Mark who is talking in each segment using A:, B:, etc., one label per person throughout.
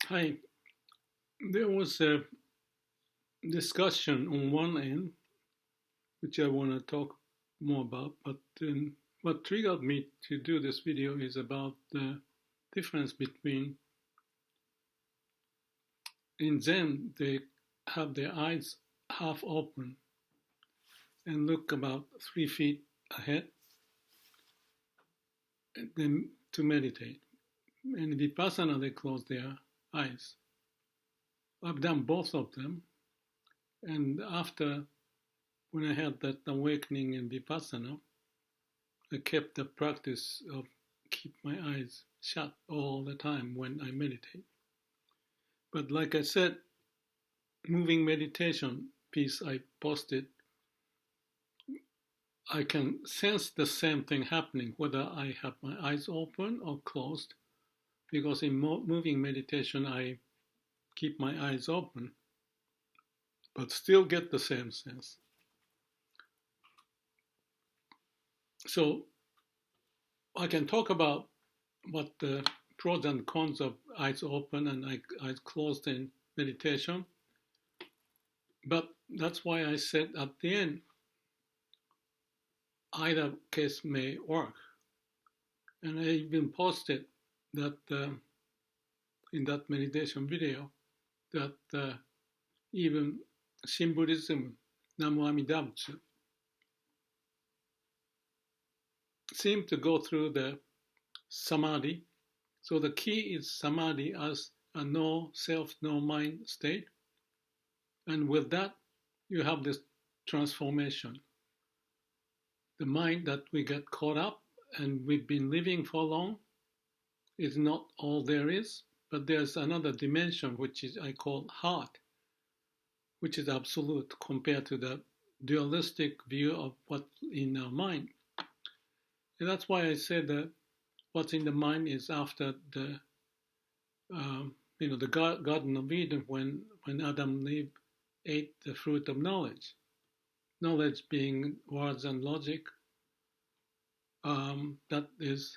A: Hi, there was a discussion on one end, which I want to talk more about, but what triggered me to do this video is about the difference between, in Zen, they have their eyes half open and look about 3 feet ahead then to meditate. And in Vipassana, they close their eyes. I've done both of them, and after when I had that awakening in Vipassana, I kept the practice of keep my eyes shut all the time when I meditate. But like I said, moving meditation piece I posted, I can sense the same thing happening whether I have my eyes open or closed, because in moving meditation I keep my eyes open, but still get the same sense. So I can talk about what the pros and cons of eyes open and eyes closed in meditation. But that's why I said at the end, either case may work. And I even posted that in that meditation video that even Shin Buddhism, Namu Amida Butsu, seem to go through the samadhi. So the key is samadhi as a no self, no mind state. And with that, you have this transformation. The mind that we get caught up and we've been living for long is not all there is, but there's another dimension which is I call heart, which is absolute compared to the dualistic view of what's in our mind. And that's why I said that what's in the mind is after the the Garden of Eden when Adam and Eve ate the fruit of knowledge. Knowledge being words and logic that is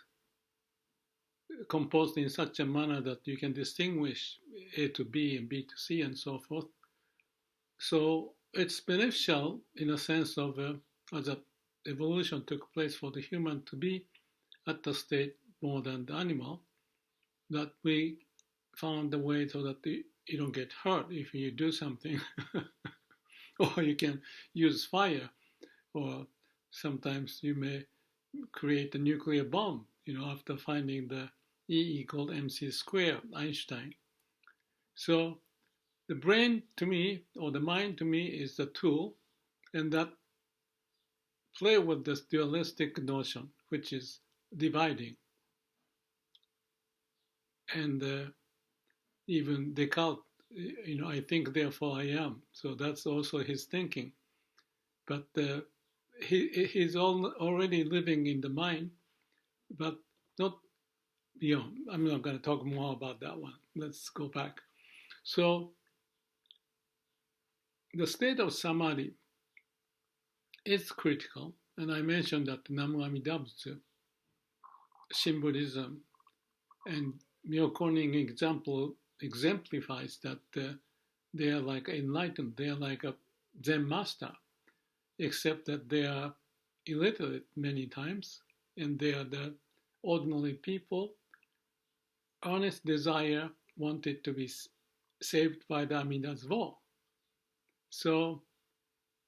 A: composed in such a manner that you can distinguish A to B and B to C and so forth. So it's beneficial in a sense of as a evolution took place for the human to be at the state more than the animal, that we found a way so that you don't get hurt if you do something. Or you can use fire, or sometimes you may create a nuclear bomb, after finding the E equal mc squared, Einstein. So the brain to me, or the mind to me, is the tool, and that play with this dualistic notion, which is dividing. And even Descartes, I think, therefore I am. So that's also his thinking. But he's already living in the mind, but not, I'm not going to talk more about that one. Let's go back. So the state of samadhi is critical. And I mentioned that Namu Amida Butsu, Shin Buddhism, and Myokonin exemplifies that they are like enlightened. They are like a Zen master, except that they are illiterate many times, and they are the ordinary people. Earnest desire wanted to be saved by the Amida's vow. So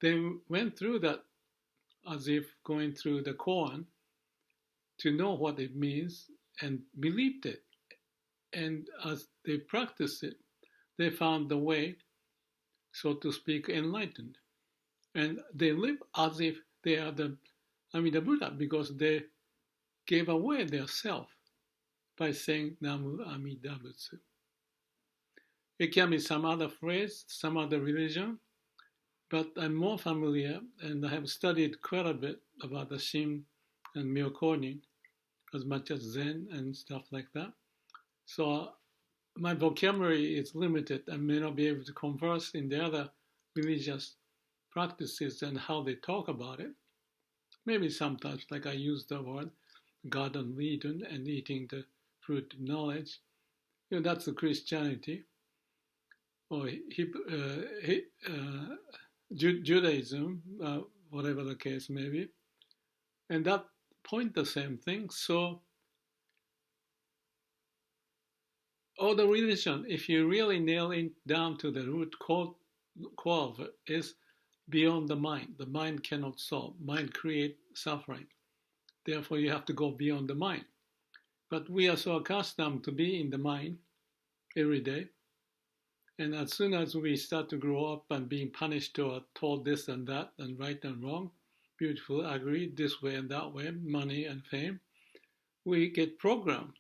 A: they went through that as if going through the koan to know what it means and believed it. And as they practiced it, they found the way, so to speak, enlightened. And they live as if they are the Amida Buddha because they gave away their self by saying Namu Amida Butsu. It can be some other phrase, some other religion, but I'm more familiar and I have studied quite a bit about the Shin and Myokonin as much as Zen and stuff like that. So my vocabulary is limited. I may not be able to converse in the other religious practices and how they talk about it. Maybe sometimes, like I use the word Garden of Eden and eating the fruit of knowledge. That's the Christianity or Judaism, whatever the case may be, and that point the same thing. So all the religion, if you really nail it down to the root core of it, is beyond the mind. The mind cannot solve. Mind create suffering. Therefore, you have to go beyond the mind. But we are so accustomed to be in the mind every day. And as soon as we start to grow up and being punished or told this and that and right and wrong, beautiful, ugly, this way and that way, money and fame, we get programmed.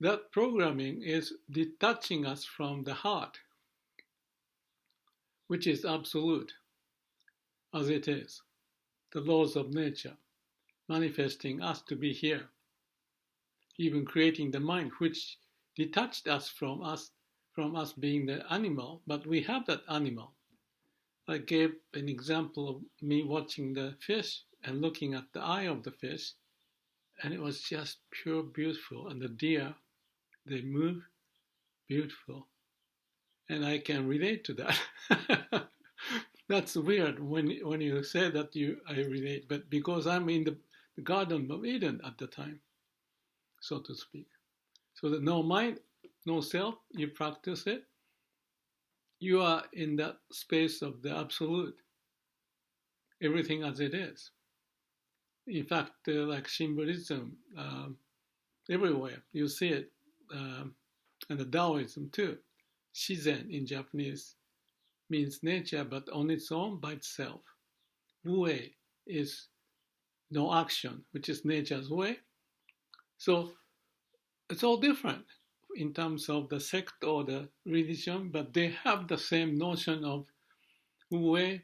A: That programming is detaching us from the heart, which is absolute, as it is, the laws of nature, manifesting us to be here, even creating the mind, which detached us from us being the animal, but we have that animal. I gave an example of me watching the fish and looking at the eye of the fish, and it was just pure beautiful. And the deer, they move beautiful. And I can relate to that. That's weird when you say that I relate, but because I'm in the Garden of Eden at the time, so to speak. So that no mind, no self, you practice it, you are in that space of the absolute, everything as it is. In fact, like symbolism, everywhere you see it, and the Taoism too. Shizen in Japanese means nature, but on its own by itself. Wu-wei is no action, which is nature's way. So it's all different in terms of the sect or the religion, but they have the same notion of Wu-wei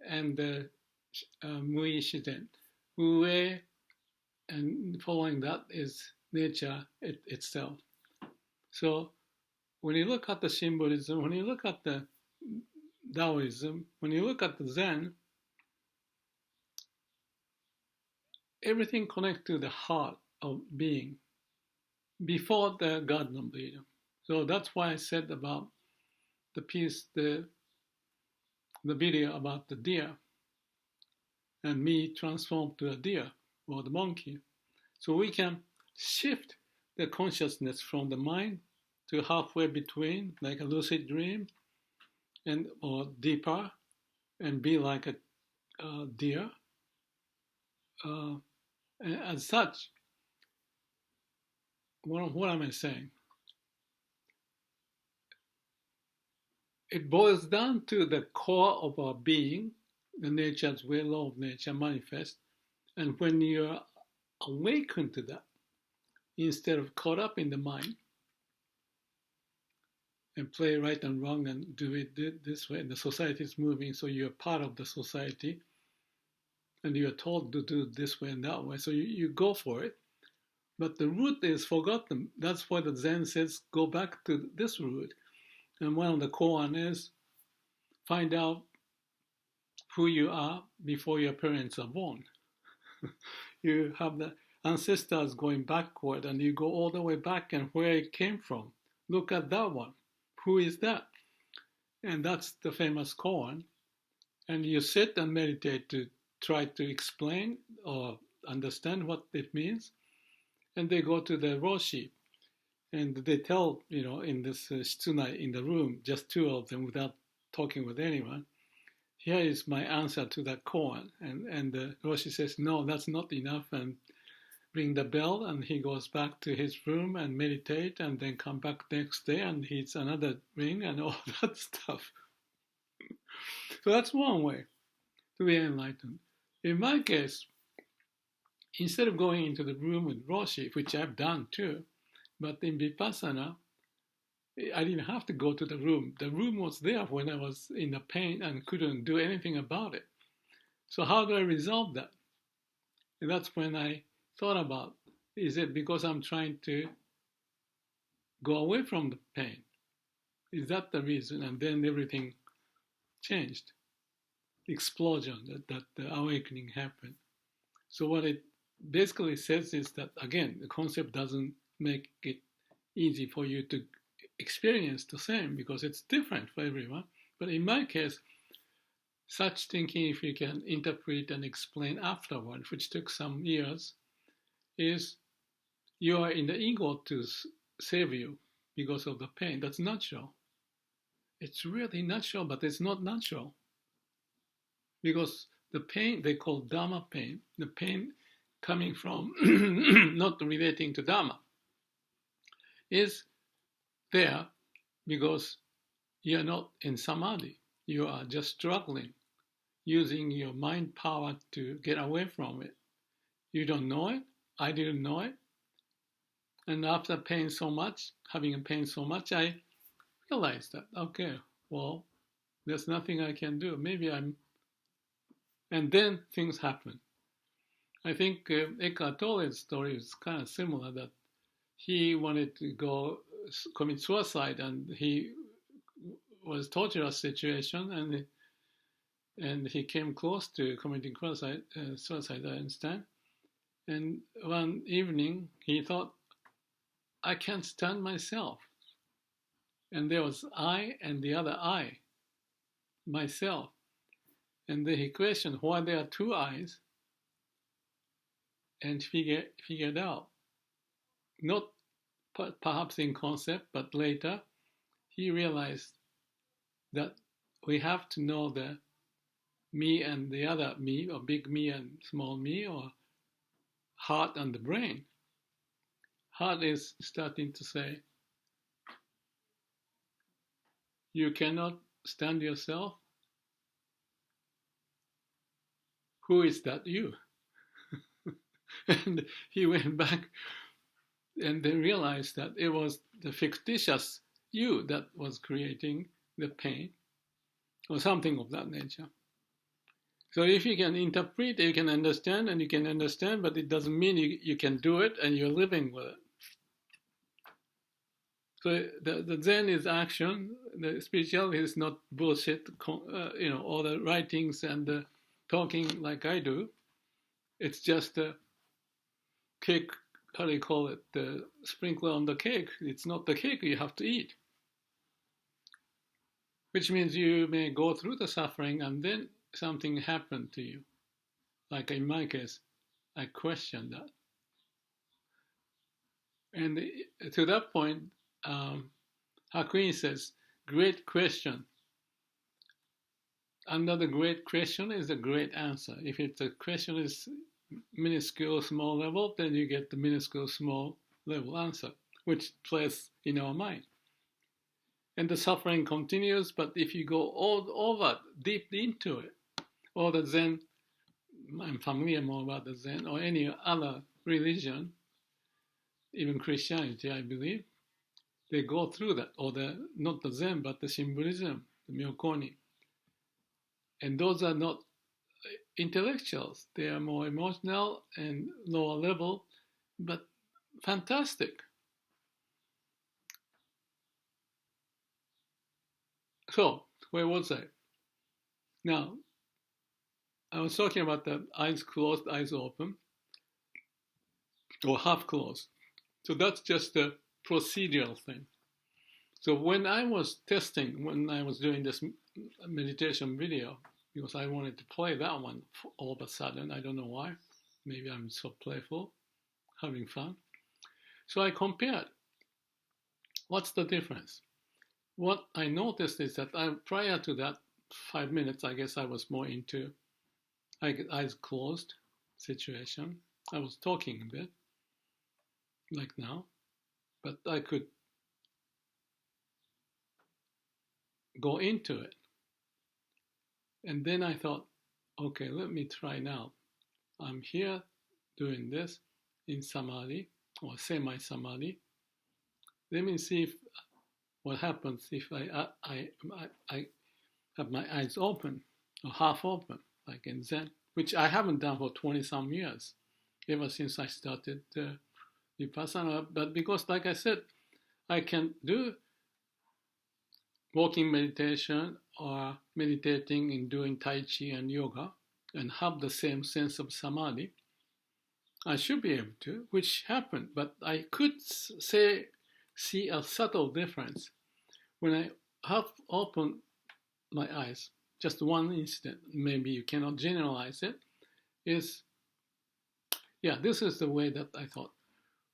A: and the Mui Shizen. Wu-wei, and following that is nature itself. So when you look at the symbolism, when you look at the Taoism, when you look at the Zen, everything connects to the heart of being before the Garden of Eden. So that's why I said about the piece, the video about the deer and me transformed to a deer or the monkey. So we can shift the consciousness from the mind to halfway between, like a lucid dream, and or deeper, and be like a deer. And as such, what am I saying? It boils down to the core of our being, the nature's way, law of nature manifest. And when you're awakened to that, instead of caught up in the mind and play right and wrong and do it this way, and the society is moving, so you're part of the society, and you're told to do it this way and that way, so you go for it. But the root is forgotten. That's why the Zen says, go back to this root. And one of the koan is, find out who you are before your parents are born. You have the ancestors going backward, and you go all the way back and where it came from. Look at that one. Who is that? And that's the famous koan. And you sit and meditate to try to explain or understand what it means. And they go to the Roshi, and they tell, in this shitsunai in the room, just two of them without talking with anyone, here is my answer to that koan. And the Roshi says, no, that's not enough, and ring the bell, and he goes back to his room and meditate, and then come back next day and hits another ring and all that stuff. So that's one way to be enlightened. In my case, instead of going into the room with Roshi, which I've done too, but in Vipassana, I didn't have to go to the room. The room was there when I was in the pain and couldn't do anything about it. So how do I resolve that? And that's when I thought about, is it because I'm trying to go away from the pain? Is that the reason? And then everything changed. Explosion, that the awakening happened. So what it basically says is that, again, the concept doesn't make it easy for you to experience the same because it's different for everyone. But in my case, such thinking, if you can interpret and explain afterward, which took some years, is you are in the ego to save you because of the pain. That's natural. It's really natural, but it's not natural. Because the pain, they call Dharma pain, the pain coming from not relating to Dharma, is there because you are not in samadhi. You are just struggling, using your mind power to get away from it. You don't know it. I didn't know it. And after pain so much, having pain so much, I realized that, okay, well, there's nothing I can do. Maybe I'm, and then things happen. I think Eckhart Tolle's story is kind of similar, that he wanted to go commit suicide, and he was torturous situation, and he came close to committing suicide, I understand. And one evening he thought, I can't stand myself. And there was I and the other I, myself. And then he questioned why there are two eyes, and figured out, not perhaps in concept, but later he realized that we have to know the me and the other me, or big me and small me, or heart and the brain. Heart is starting to say, you cannot stand yourself. Who is that you? And he went back and then realized that it was the fictitious you that was creating the pain, or something of that nature. So if you can interpret, you can understand, and you can understand, but it doesn't mean you can do it and you're living with it. So the Zen is action. The spirituality is not bullshit, all the writings and the talking like I do. It's just a cake, how do you call it, the sprinkler on the cake. It's not the cake you have to eat. Which means you may go through the suffering and then something happened to you. Like in my case, I questioned that. And to that point, Hakuin says, great question. Under the great question is a great answer. If the question is minuscule, small level, then you get the minuscule, small level answer, which plays in our mind. And the suffering continues, but if you go all over, deep into it, or the Zen, I'm familiar more about the Zen, or any other religion, even Christianity, I believe, they go through that, or not the Zen, but the symbolism, the Myokoni. And those are not intellectuals. They are more emotional and lower level, but fantastic. So, where was I? Now, I was talking about the eyes closed, eyes open, or half closed. So that's just a procedural thing. So when I was testing, when I was doing this meditation video, because I wanted to play that one all of a sudden, I don't know why. Maybe I'm so playful, having fun. So I compared. What's the difference? What I noticed is that prior to that 5 minutes, I guess I was more into eyes closed situation. I was talking a bit, like now, but I could go into it. And then I thought, okay, let me try now. I'm here doing this in samadhi, or semi-samadhi. Let me see what happens if I have my eyes open, or half open, like in Zen, which I haven't done for 20-some years, ever since I started Vipassana. But because, like I said, I can do walking meditation or meditating and doing Tai Chi and yoga and have the same sense of samadhi, I should be able to, which happened. But I could say see a subtle difference. When I half open my eyes, just one instant, maybe you cannot generalize it, is, yeah, this is the way that I thought.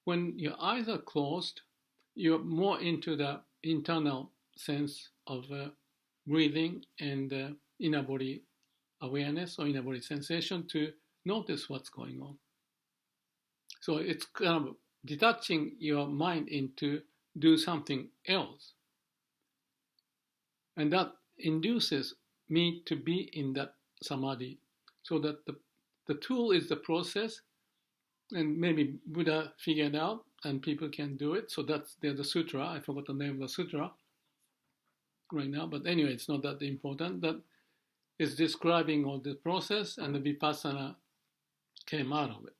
A: When your eyes are closed, you're more into the internal sense of breathing and inner body awareness or inner body sensation to notice what's going on. So it's kind of detaching your mind into do something else. And that induces me to be in that samadhi. So that the tool is the process, and maybe Buddha figured out and people can do it. So there's the sutra. I forgot the name of the sutra right now. But anyway, it's not that important. That is describing all the process, and the vipassana came out of it.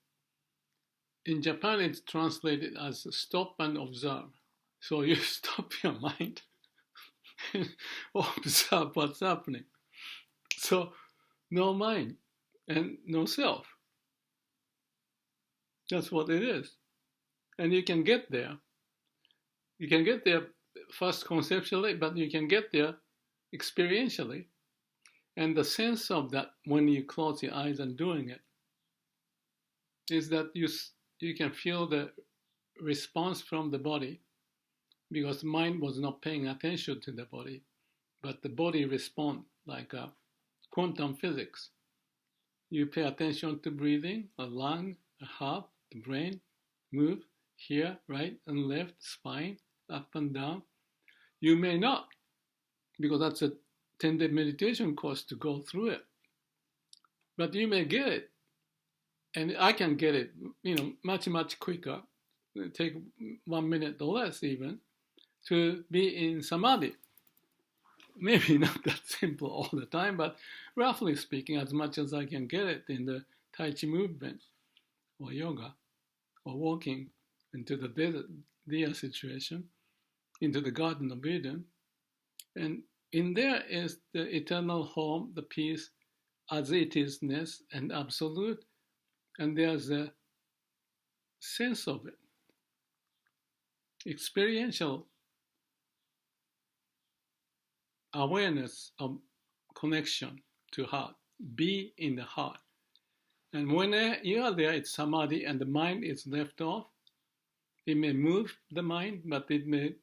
A: In Japan, it's translated as stop and observe. So you stop your mind and observe what's happening. So no mind and no self. That's what it is. And you can get there. You can get there first conceptually, but you can get there experientially. And the sense of that when you close your eyes and doing it is that you can feel the response from the body, because the mind was not paying attention to the body, but the body responds like quantum physics. You pay attention to breathing, a lung, a heart, the brain, move here, right and left, spine, up and down. You may not, because that's a 10-day meditation course to go through it. But you may get it. And I can get it, much, much quicker. It take 1 minute or less even to be in samadhi. Maybe not that simple all the time, but roughly speaking, as much as I can get it in the Tai Chi movement or yoga or walking into the Deya situation, into the Garden of Eden. And in there is the eternal home, the peace, as it isness and absolute. And there's a sense of it, experiential awareness of connection to heart, be in the heart. And when you are there, it's samadhi and the mind is left off. It may move the mind, but it may,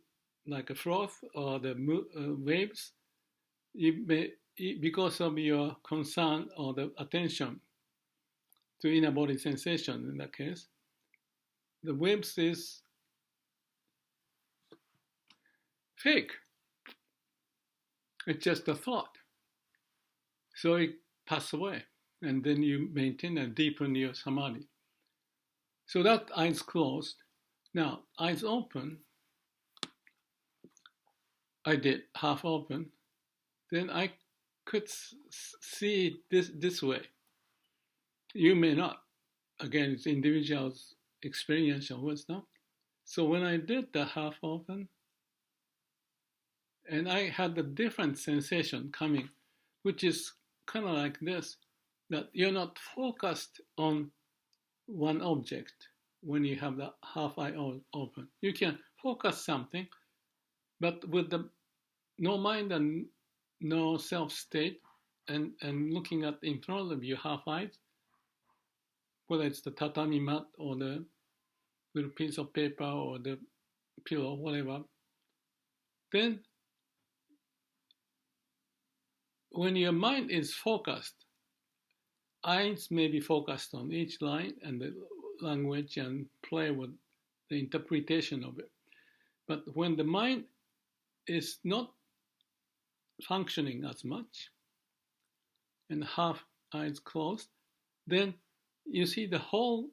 A: like a froth or the waves, it may, because of your concern or the attention to inner body sensation in that case, the waves is fake. It's just a thought. So it passes away, and then you maintain and deepen your samadhi. So that eyes closed. Now, eyes open, I did half open, then I could see it this way. You may not. Again, it's individual's experiential wisdom. So when I did the half open, and I had a different sensation coming, which is kind of like this, that you're not focused on one object when you have the half eye open. You can focus something, but with the no mind and no self state, and looking at in front of you half eyes, whether it's the tatami mat or the little piece of paper or the pillow, whatever, then when your mind is focused, eyes may be focused on each line and the language and play with the interpretation of it. But when the mind is not functioning as much and half eyes closed, then you see the whole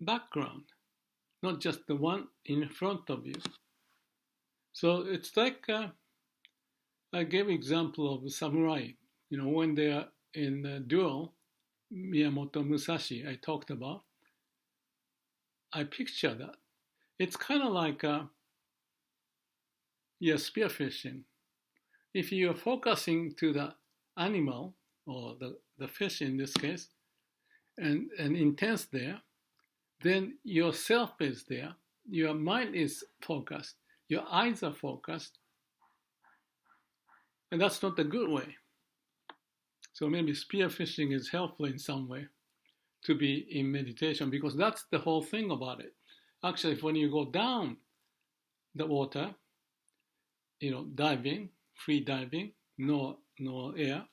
A: background, not just the one in front of you. So it's like I gave example of samurai. When they are in a duel, Miyamoto Musashi I talked about, I picture that. It's kind of like you're spearfishing. If you're focusing to the animal, or the fish in this case, and intense there, then yourself is there, your mind is focused, your eyes are focused, and that's not a good way. So maybe spearfishing is helpful in some way to be in meditation, because that's the whole thing about it. Actually, when you go down the water, diving, free diving, no air,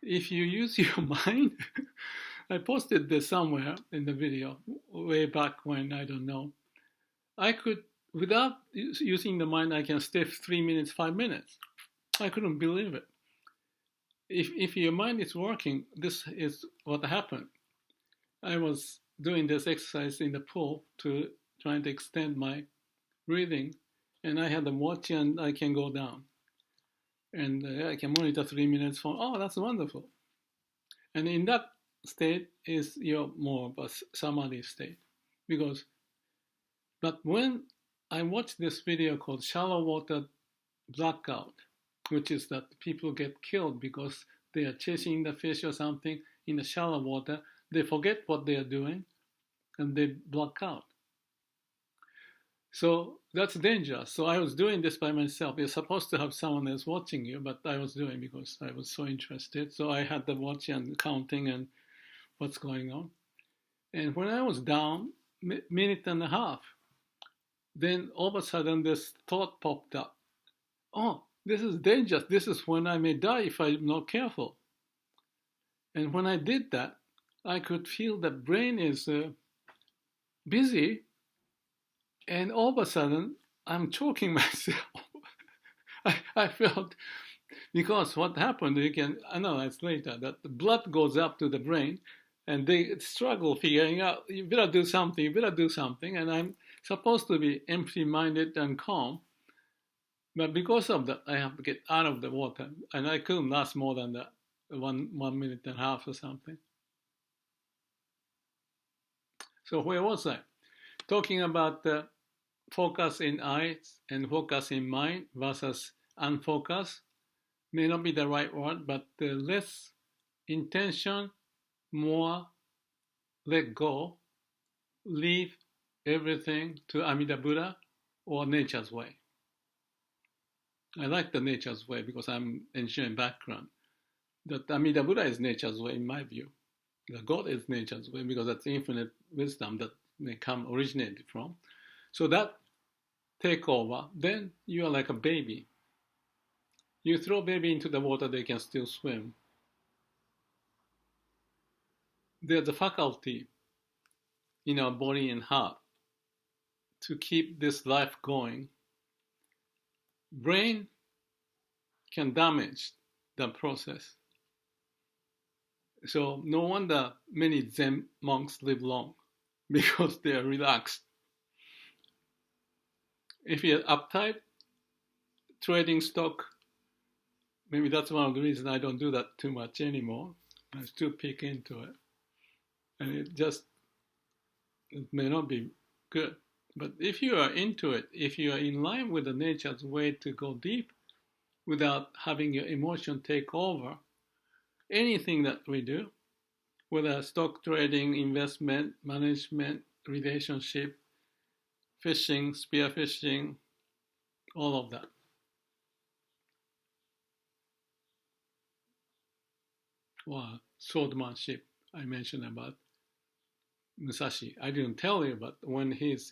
A: if you use your mind, I posted this somewhere in the video way back when, I don't know. I could, without using the mind, I can stay 3 minutes, 5 minutes. I couldn't believe it. If your mind is working, this is what happened. I was doing this exercise in the pool to trying to extend my breathing, and I had them watch and I can go down. And I can monitor 3 minutes for, oh, that's wonderful. And in that state is your more of a samadhi state. But when I watched this video called Shallow Water Blackout, which is that people get killed because they are chasing the fish or something in the shallow water, they forget what they are doing and they black out. So that's dangerous. So I was doing this by myself. You're supposed to have someone else watching you, but I was doing because I was so interested. So I had the watch and counting and what's going on. And when I was down, minute and a half, then all of a sudden this thought popped up. Oh, this is dangerous. This is when I may die if I'm not careful. And when I did that, I could feel the brain is busy, and all of a sudden I'm choking myself. I felt, because what happened, you can analyze later, that the blood goes up to the brain and they struggle figuring out, you better do something, and I'm supposed to be empty-minded and calm. But because of that, I have to get out of the water, and I couldn't last more than that, 1 minute and a half or something. So where was I? Talking about the focus in eyes and focus in mind versus unfocus. May not be the right word, but less intention, more let go, leave everything to Amida Buddha or nature's way. I like the nature's way because I'm engineering background. That Amida Buddha is nature's way in my view. The God is nature's way because that's infinite wisdom that may come originated from. So that take over, then you are like a baby. You throw baby into the water, they can still swim. There's a faculty in our body and heart to keep this life going. Brain can damage the process. So no wonder many Zen monks live long, because they are relaxed. If you're uptight, trading stock, maybe that's one of the reasons I don't do that too much anymore. I still peek into it. And it may not be good. But if you are into it, if you are in line with the nature's way to go deep without having your emotion take over, anything that we do, whether stock trading, investment, management, relationship, fishing, spearfishing, all of that. Wow, swordsmanship I mentioned about Musashi. I didn't tell you, but when he's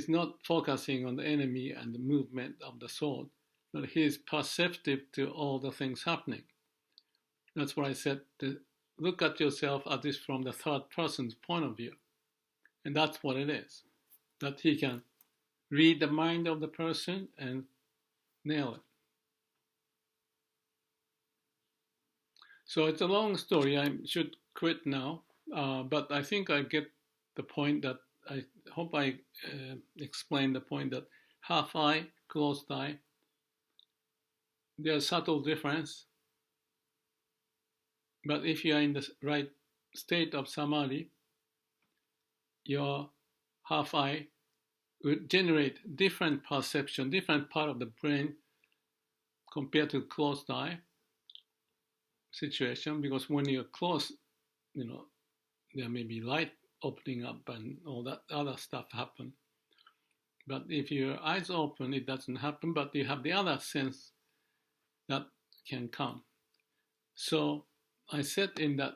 A: not focusing on the enemy and the movement of the sword, but he's perceptive to all the things happening. That's why I said to look at yourself at this from the third person's point of view. And that's what it is. That he can read the mind of the person and nail it. So it's a long story. I should quit now. But I think I get the point that I hope I explained the point that half eye, closed eye, there's subtle difference. But if you are in the right state of samadhi, your half eye would generate different perception, different part of the brain compared to closed eye situation. Because when you're closed, there may be light opening up and all that other stuff happen. But if your eyes open, it doesn't happen, but you have the other sense that can come. So I said in that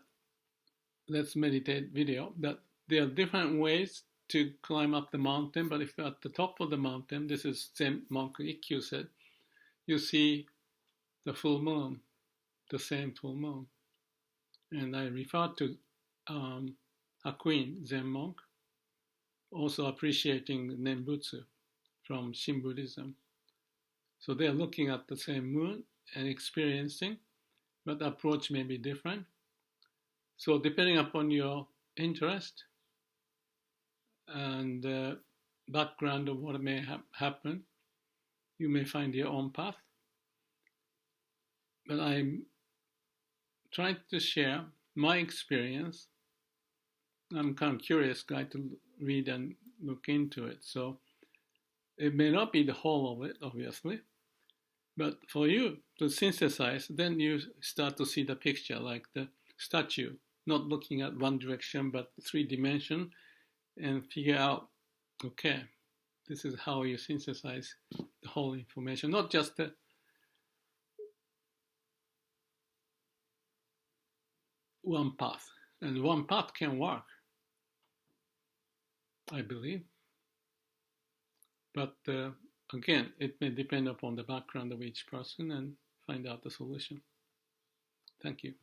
A: Let's Meditate video that there are different ways to climb up the mountain, but if you're at the top of the mountain, this is Zen monk Ikkyu said, you see the full moon, the same full moon. And I refer to Hakuin, Zen monk, also appreciating Nembutsu from Shin Buddhism. So they're looking at the same moon and experiencing, but the approach may be different. So depending upon your interest and background of what may happen, you may find your own path. But I'm trying to share my experience. I'm kind of curious guy to read and look into it. So it may not be the whole of it, obviously. But for you to synthesize, then you start to see the picture like the statue, not looking at one direction, but 3-dimension, and figure out, okay, this is how you synthesize the whole information, not just the one path. And one path can work, I believe. But again, it may depend upon the background of each person and find out the solution. Thank you.